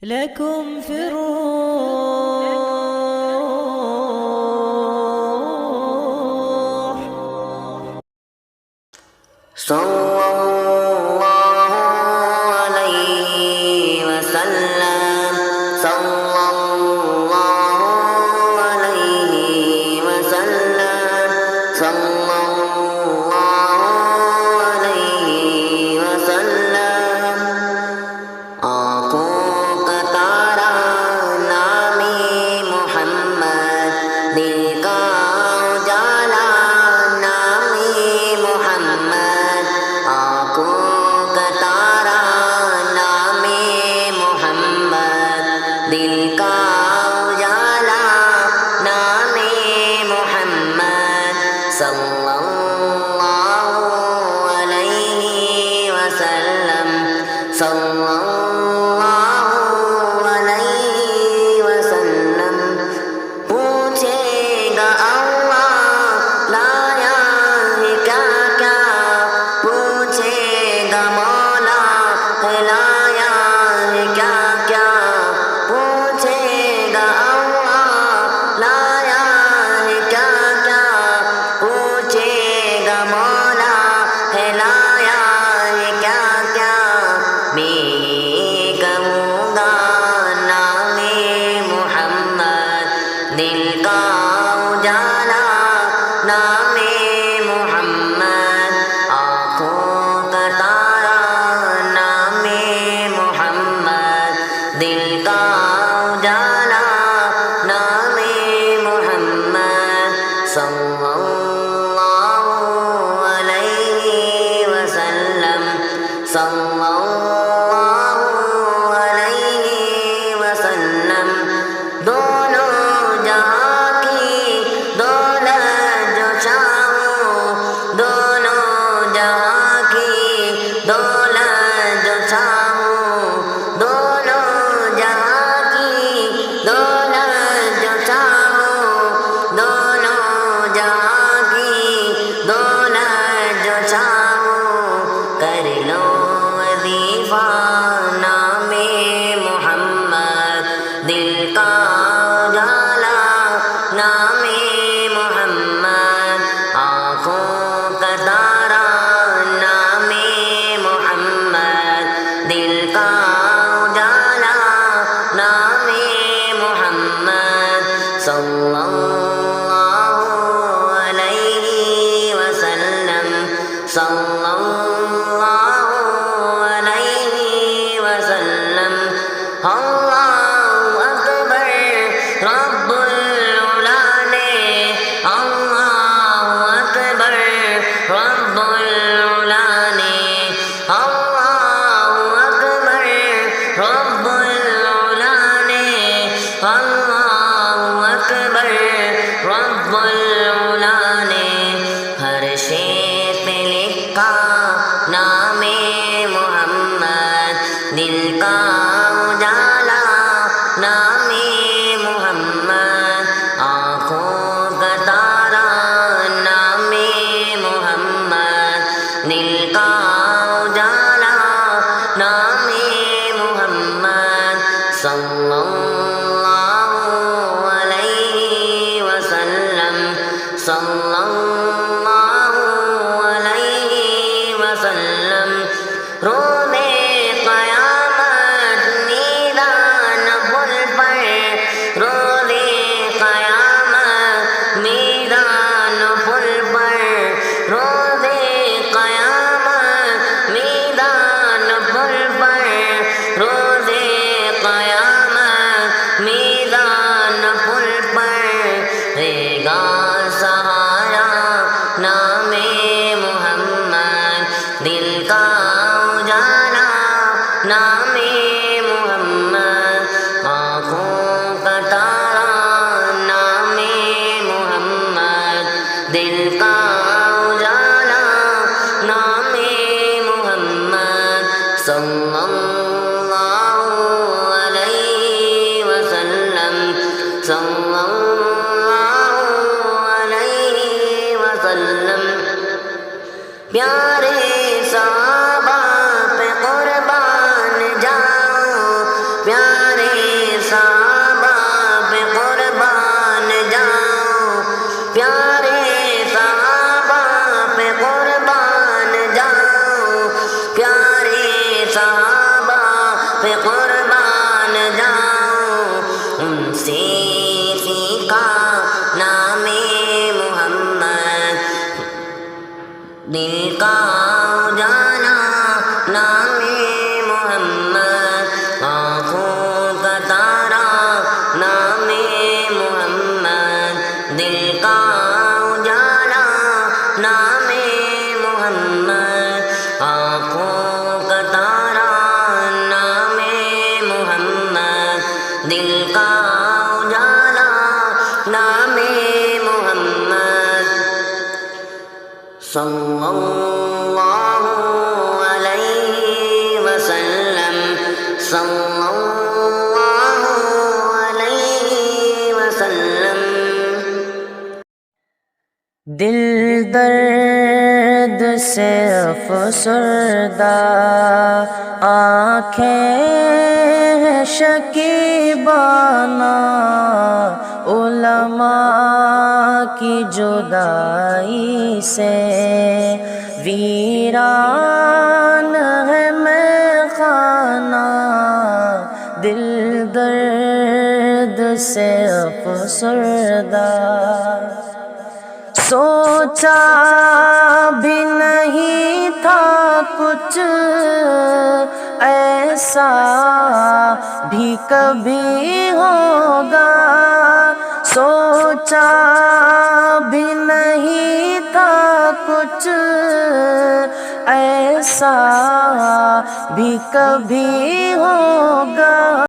لكم في الروح. صلى الله عليه وسلم صلى الله عليه وسلم صلى الله عليه وسلم آنکھوں کا تارا نامی محمد دل کا اجالا نامی محمد آنکھوں کا تارا نامی محمد دل کا اجالا نامی محمد صلی اللہ علیہ وسلم صلی اللہ علیہ وسلم پوچھے گا اللہ لایا ہے کیا کیا پوچھے گا مولا لایا ہے کیا کیا پوچھے گا اللہ لایا ہے کیا کیا پوچھے گا مولا لایا ہے کیا کیا میں کہوں گا نام محمد دل کا اجالا نام محمد آنکھوں کا تارا نام محمد دل کا اجالا نام محمد صلی اللہ علیہ وسلم صلی اللہ علیہ وسلم دونوں جہاں کی دولت جو چاہوں دونوں جہاں کی دولت جو چاہوں دونوں جہاں کی دولت جو چاہوں دونوں جہاں کی دولت جو چاہوں کر لو وظیفہ نام محمد دل کا اجالا نام محمد آنکھوں کا تارا نام محمد دل کا اجالا نام محمد صلی اللہ علیہ وسلم صلی اللہ علیہ وسلم اللہ اکبر رب العلا نے اللہ اکبر رب العلا نے اللہ اکبر رب العلا نے اللہ اکبر رب العلا نے ہر شے پہ لکھا نام محمد دل کا اجالا نام محمد آنکھوں کا تارا نام محمد دل کا اجالا نام محمد صلی اللہ علیہ وسلم صلی اللہ علیہ وسلم روز قیامت میدان پل پر روز قیامت میدان پل پر روز قیامت میدان پل پر روز قیامت میدان پل پر رہے گا سہارا نام محمد دل کا اجالا نام محمد آنکھوں کا تارا نام محمد دل کا اجالا نام محمد صلی اللہ علیہ وسلم صلی اللہ علیہ وسلم پیارے صحابہ پہ قربان جاؤ پیارے جان جاؤ ان سے سیکھا نام محمد دل کا اجالا نام محمد آنکھوں کا تارا نام محمد دل کا اجالا نام محمد آنکھوں کا تارا نام محمد دل کا اجالا نام محمد صلی اللہ علیہ وسلم صلی اللہ علیہ وسلم دل درد سے افسردہ آنکھیں شکیبانہ علماء کی جدائی سے ویران ہے میخانہ دل درد سے افسردہ سوچا بھی نہیں تھا کچھ ایسا بھی کبھی ہوگا سوچا بھی نہیں تھا کچھ ایسا بھی کبھی ہوگا